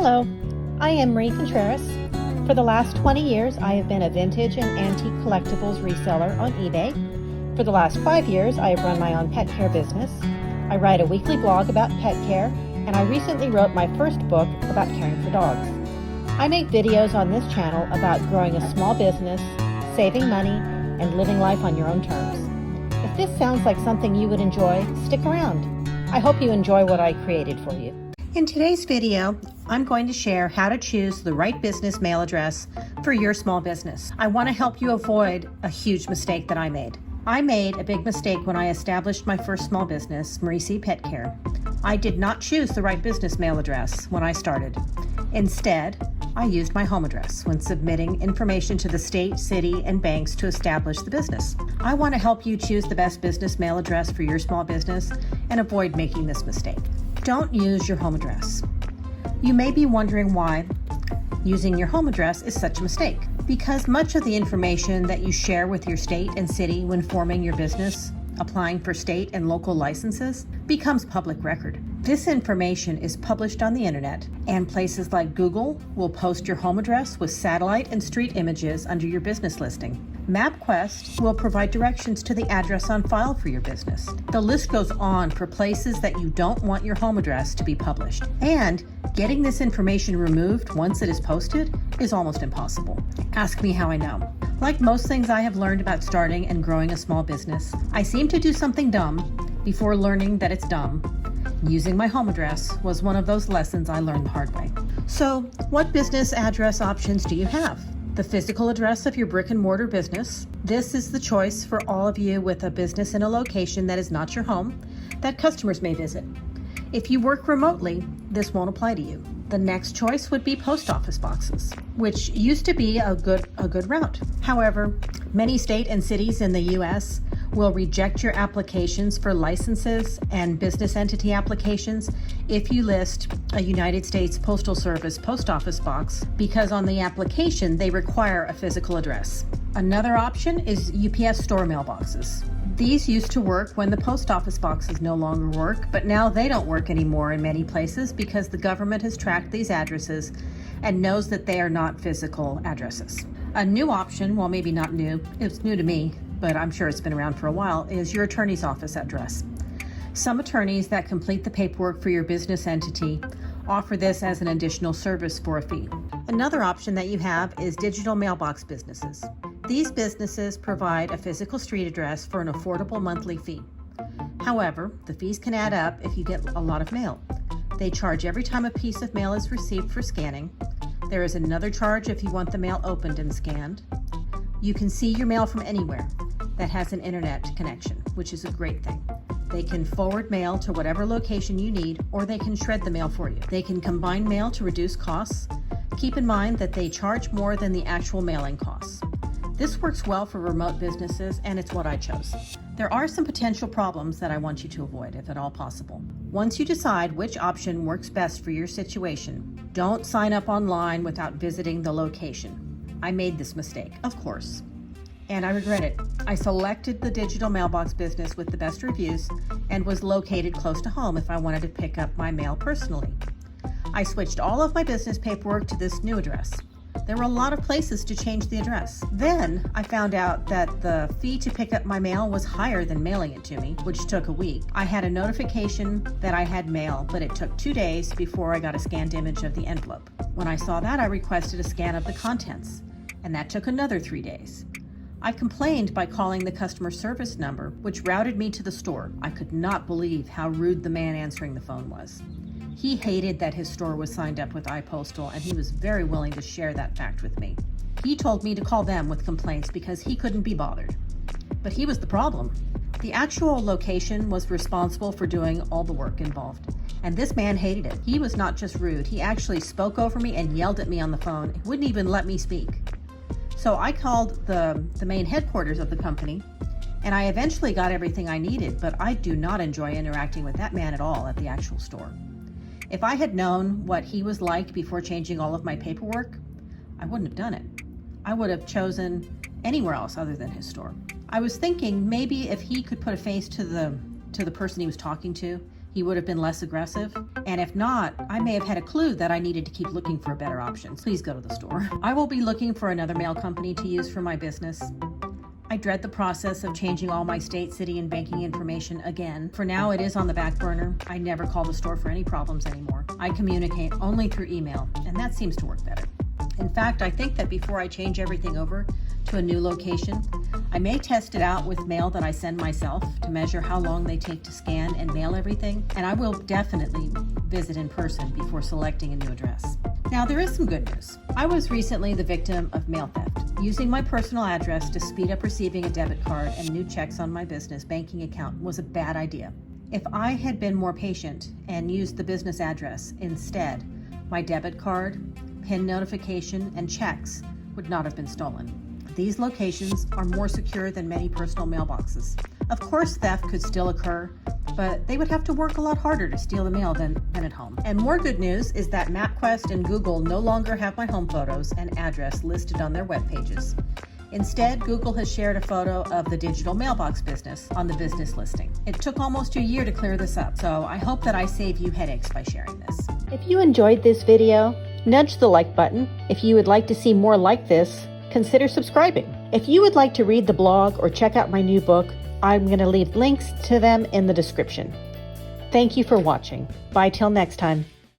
Hello, I am Mry For the last 20 years, I have been a vintage and antique collectibles reseller on eBay. For the last 5 years, I have run my own pet care business. I write a weekly blog about pet care, and I recently wrote my first book about caring for dogs. I make videos on this channel about growing a small business, saving money, and living life on your own terms. If this sounds like something you would enjoy, stick around. I hope you enjoy what I created for you. In today's video, I'm going to share how to choose the right business mail address for your small business. I want to help you avoid a huge mistake that I made. I made a big mistake when I established my first small business, Mry C Pet Care. I did not choose the right business mail address when I started. Instead, I used my home address when submitting information to the state, city, and banks to establish the business. I want to help you choose the best business mail address for your small business and avoid making this mistake. Don't use your home address. You may be wondering why using your home address is such a mistake. Because much of the information that you share with your state and city when forming your business, applying for state and local licenses, becomes public record. This information is published on the internet, and places like Google will post your home address with satellite and street images under your business listing. MapQuest will provide directions to the address on file for your business. The list goes on for places that you don't want your home address to be published. And getting this information removed once it is posted is almost impossible. Ask me how I know. Like most things I have learned about starting and growing a small business, I seem to do something dumb before learning that it's dumb. Using my home address was one of those lessons I learned the hard way. So, what business address options do you have? The physical address of your brick and mortar business. This is the choice for all of you with a business in a location that is not your home, that customers may visit. If you work remotely, this won't apply to you. The next choice would be post office boxes, which used to be a good route. However, many state and cities in the U.S. will reject your applications for licenses and business entity applications if you list a United States Postal Service post office box, because on the application they require a physical address. Another option is UPS store mailboxes. These used to work when the post office boxes no longer work, but now they don't work anymore in many places because the government has tracked these addresses and knows that they are not physical addresses. A new option, well, maybe not new, it's new to me, but I'm sure it's been around for a while, is your attorney's office address. Some attorneys that complete the paperwork for your business entity offer this as an additional service for a fee. Another option that you have is digital mailbox businesses. These businesses provide a physical street address for an affordable monthly fee. However, the fees can add up if you get a lot of mail. They charge every time a piece of mail is received for scanning. There is another charge if you want the mail opened and scanned. You can see your mail from anywhere that has an internet connection, which is a great thing. They can forward mail to whatever location you need, or they can shred the mail for you. They can combine mail to reduce costs. Keep in mind that they charge more than the actual mailing costs. This works well for remote businesses, and it's what I chose. There are some potential problems that I want you to avoid, if at all possible. Once you decide which option works best for your situation, don't sign up online without visiting the location. I made this mistake, of course, and I regret it. I selected the digital mailbox business with the best reviews and was located close to home if I wanted to pick up my mail personally. I switched all of my business paperwork to this new address. There were a lot of places to change the address. Then I found out that the fee to pick up my mail was higher than mailing it to me, which took a week. I had a notification that I had mail, but it took 2 days before I got a scanned image of the envelope. When I saw that, I requested a scan of the contents, and that took another 3 days. I complained by calling the customer service number, which routed me to the store. I could not believe how rude the man answering the phone was. He hated that his store was signed up with iPostal, and he was very willing to share that fact with me. He told me to call them with complaints because he couldn't be bothered. But he was the problem. The actual location was responsible for doing all the work involved, and this man hated it. He was not just rude, he actually spoke over me and yelled at me on the phone. He wouldn't even let me speak. So I called the main headquarters of the company, and I eventually got everything I needed, but I do not enjoy interacting with that man at all at the actual store. If I had known what he was like before changing all of my paperwork, I wouldn't have done it. I would have chosen anywhere else other than his store. I was thinking maybe if he could put a face to the person he was talking to, he would have been less aggressive. And if not, I may have had a clue that I needed to keep looking for a better option. Please go to the store. I will be looking for another mail company to use for my business. I dread the process of changing all my state, city, and banking information again. For now, it is on the back burner. I never call the store for any problems anymore. I communicate only through email, and that seems to work better. In fact, I think that before I change everything over to a new location, I may test it out with mail that I send myself to measure how long they take to scan and mail everything, and I will definitely visit in person before selecting a new address. Now, there is some good news. I was recently the victim of mail theft. Using my personal address to speed up receiving a debit card and new checks on my business banking account was a bad idea. If I had been more patient and used the business address instead, my debit card, PIN notification, and checks would not have been stolen. These locations are more secure than many personal mailboxes. Of course, theft could still occur, but they would have to work a lot harder to steal the mail than at home. And more good news is that MapQuest and Google no longer have my home photos and address listed on their web pages. Instead, Google has shared a photo of the digital mailbox business on the business listing. It took almost a year to clear this up, so I hope that I save you headaches by sharing this. If you enjoyed this video, nudge the like button. If you would like to see more like this, consider subscribing. If you would like to read the blog or check out my new book, I'm going to leave links to them in the description. Thank you for watching. Bye till next time.